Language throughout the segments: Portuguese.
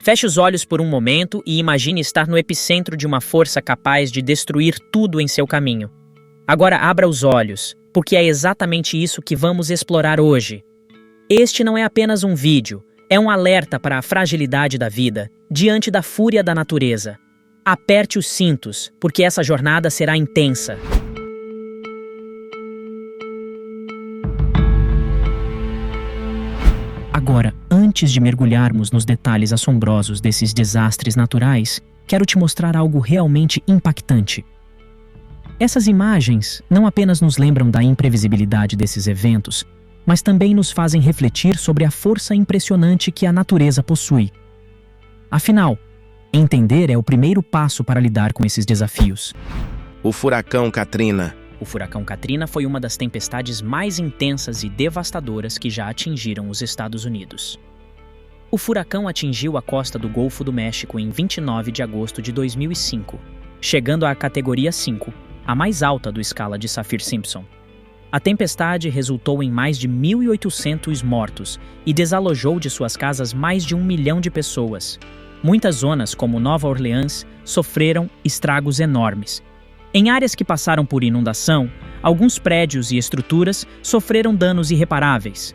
Feche os olhos por um momento e imagine estar no epicentro de uma força capaz de destruir tudo em seu caminho. Agora abra os olhos, porque é exatamente isso que vamos explorar hoje. Este não é apenas um vídeo, é um alerta para a fragilidade da vida diante da fúria da natureza. Aperte os cintos, porque essa jornada será intensa. Agora, antes de mergulharmos nos detalhes assombrosos desses desastres naturais, quero te mostrar algo realmente impactante. Essas imagens não apenas nos lembram da imprevisibilidade desses eventos, mas também nos fazem refletir sobre a força impressionante que a natureza possui. Afinal, entender é o primeiro passo para lidar com esses desafios. O furacão Katrina. O furacão Katrina foi uma das tempestades mais intensas e devastadoras que já atingiram os Estados Unidos. O furacão atingiu a costa do Golfo do México em 29 de agosto de 2005, chegando à categoria 5, a mais alta do escala de Saffir-Simpson. A tempestade resultou em mais de 1.800 mortos e desalojou de suas casas mais de 1 milhão de pessoas. Muitas zonas, como Nova Orleans, sofreram estragos enormes. Em áreas que passaram por inundação, alguns prédios e estruturas sofreram danos irreparáveis.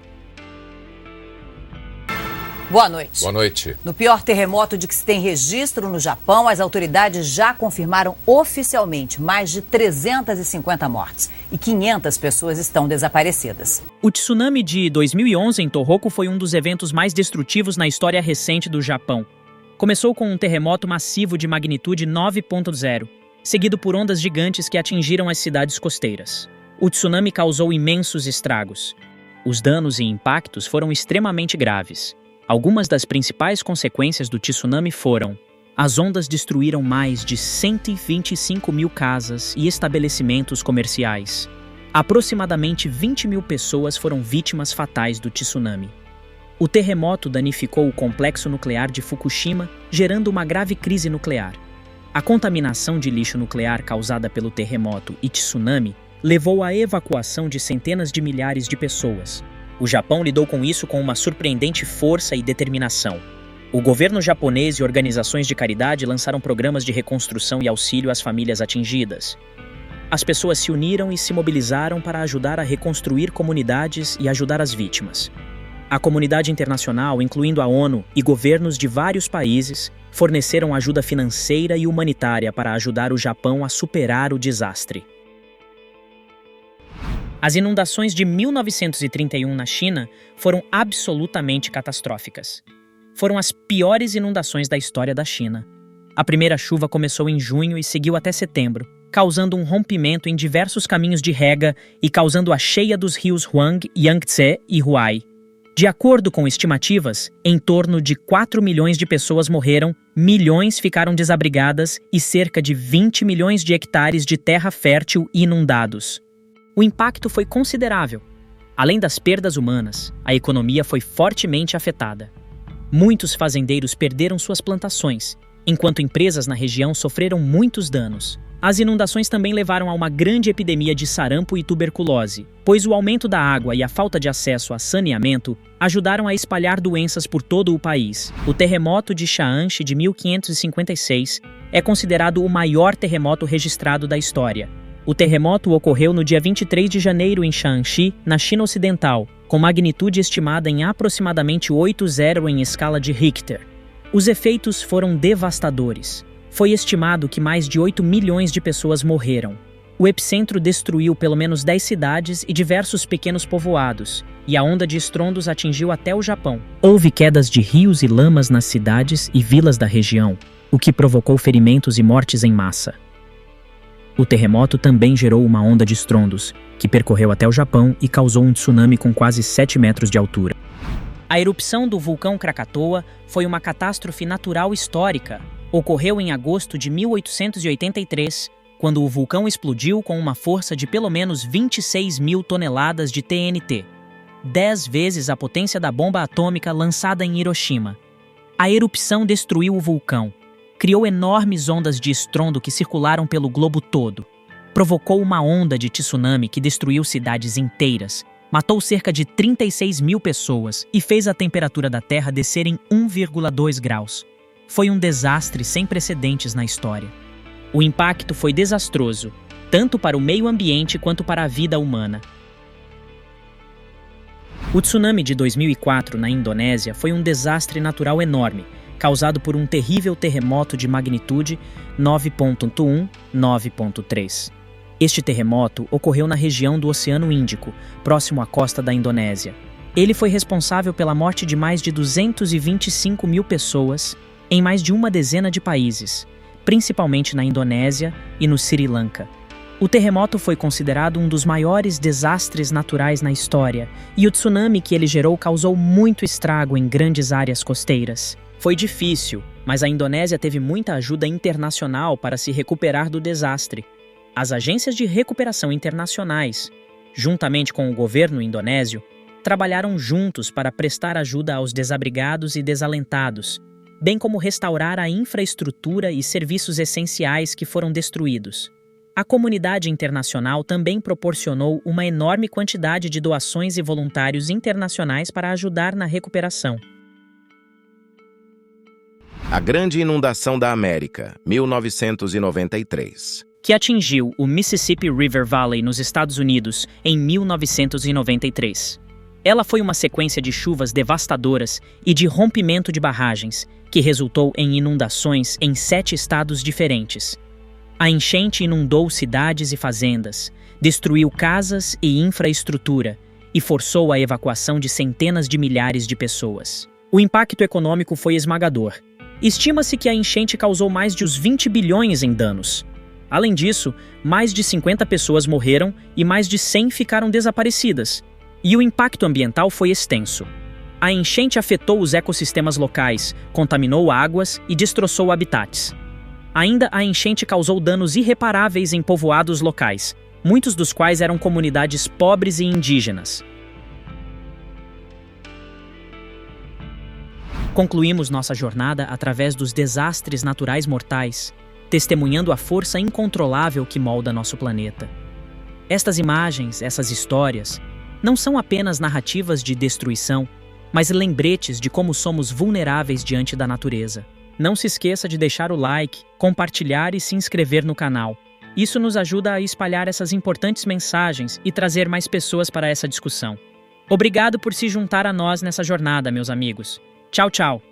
Boa noite. Boa noite. No pior terremoto de que se tem registro no Japão, as autoridades já confirmaram oficialmente mais de 350 mortes e 500 pessoas estão desaparecidas. O tsunami de 2011 em Tohoku foi um dos eventos mais destrutivos na história recente do Japão. Começou com um terremoto massivo de magnitude 9.0, seguido por ondas gigantes que atingiram as cidades costeiras. O tsunami causou imensos estragos. Os danos e impactos foram extremamente graves. Algumas das principais consequências do tsunami foram: as ondas destruíram mais de 125 mil casas e estabelecimentos comerciais. Aproximadamente 20 mil pessoas foram vítimas fatais do tsunami. O terremoto danificou o complexo nuclear de Fukushima, gerando uma grave crise nuclear. A contaminação de lixo nuclear causada pelo terremoto e tsunami levou à evacuação de centenas de milhares de pessoas. O Japão lidou com isso com uma surpreendente força e determinação. O governo japonês e organizações de caridade lançaram programas de reconstrução e auxílio às famílias atingidas. As pessoas se uniram e se mobilizaram para ajudar a reconstruir comunidades e ajudar as vítimas. A comunidade internacional, incluindo a ONU e governos de vários países, forneceram ajuda financeira e humanitária para ajudar o Japão a superar o desastre. As inundações de 1931 na China foram absolutamente catastróficas. Foram as piores inundações da história da China. A primeira chuva começou em junho e seguiu até setembro, causando um rompimento em diversos caminhos de rega e causando a cheia dos rios Huang, Yangtze e Huai. De acordo com estimativas, em torno de 4 milhões de pessoas morreram, milhões ficaram desabrigadas e cerca de 20 milhões de hectares de terra fértil inundados. O impacto foi considerável. Além das perdas humanas, a economia foi fortemente afetada. Muitos fazendeiros perderam suas plantações, enquanto empresas na região sofreram muitos danos. As inundações também levaram a uma grande epidemia de sarampo e tuberculose, pois o aumento da água e a falta de acesso a saneamento ajudaram a espalhar doenças por todo o país. O terremoto de Shaanxi de 1556 é considerado o maior terremoto registrado da história. O terremoto ocorreu no dia 23 de janeiro em Shaanxi, na China Ocidental, com magnitude estimada em aproximadamente 8,0 em escala de Richter. Os efeitos foram devastadores. Foi estimado que mais de 8 milhões de pessoas morreram. O epicentro destruiu pelo menos 10 cidades e diversos pequenos povoados, e a onda de estrondos atingiu até o Japão. Houve quedas de rios e lamas nas cidades e vilas da região, o que provocou ferimentos e mortes em massa. O terremoto também gerou uma onda de estrondos, que percorreu até o Japão e causou um tsunami com quase 7 metros de altura. A erupção do vulcão Krakatoa foi uma catástrofe natural histórica. Ocorreu em agosto de 1883, quando o vulcão explodiu com uma força de pelo menos 26 mil toneladas de TNT, 10 vezes a potência da bomba atômica lançada em Hiroshima. A erupção destruiu o vulcão, criou enormes ondas de estrondo que circularam pelo globo todo, provocou uma onda de tsunami que destruiu cidades inteiras, matou cerca de 36 mil pessoas e fez a temperatura da Terra descer em 1,2 graus. Foi um desastre sem precedentes na história. O impacto foi desastroso, tanto para o meio ambiente quanto para a vida humana. O tsunami de 2004 na Indonésia foi um desastre natural enorme, causado por um terrível terremoto de magnitude 9.1, 9.3. Este terremoto ocorreu na região do Oceano Índico, próximo à costa da Indonésia. Ele foi responsável pela morte de mais de 225 mil pessoas em mais de uma dezena de países, principalmente na Indonésia e no Sri Lanka. O terremoto foi considerado um dos maiores desastres naturais na história, e o tsunami que ele gerou causou muito estrago em grandes áreas costeiras. Foi difícil, mas a Indonésia teve muita ajuda internacional para se recuperar do desastre. As agências de recuperação internacionais, juntamente com o governo indonésio, trabalharam juntos para prestar ajuda aos desabrigados e desalentados, bem como restaurar a infraestrutura e serviços essenciais que foram destruídos. A comunidade internacional também proporcionou uma enorme quantidade de doações e voluntários internacionais para ajudar na recuperação. A Grande Inundação da América, 1993. Que atingiu o Mississippi River Valley nos Estados Unidos em 1993. Ela foi uma sequência de chuvas devastadoras e de rompimento de barragens, que resultou em inundações em 7 estados diferentes. A enchente inundou cidades e fazendas, destruiu casas e infraestrutura e forçou a evacuação de centenas de milhares de pessoas. O impacto econômico foi esmagador. Estima-se que a enchente causou mais de 20 bilhões em danos. Além disso, mais de 50 pessoas morreram e mais de 100 ficaram desaparecidas. E o impacto ambiental foi extenso. A enchente afetou os ecossistemas locais, contaminou águas e destroçou habitats. Ainda a enchente causou danos irreparáveis em povoados locais, muitos dos quais eram comunidades pobres e indígenas. Concluímos nossa jornada através dos desastres naturais mortais, testemunhando a força incontrolável que molda nosso planeta. Estas imagens, essas histórias, não são apenas narrativas de destruição, mas lembretes de como somos vulneráveis diante da natureza. Não se esqueça de deixar o like, compartilhar e se inscrever no canal. Isso nos ajuda a espalhar essas importantes mensagens e trazer mais pessoas para essa discussão. Obrigado por se juntar a nós nessa jornada, meus amigos. Tchau, tchau!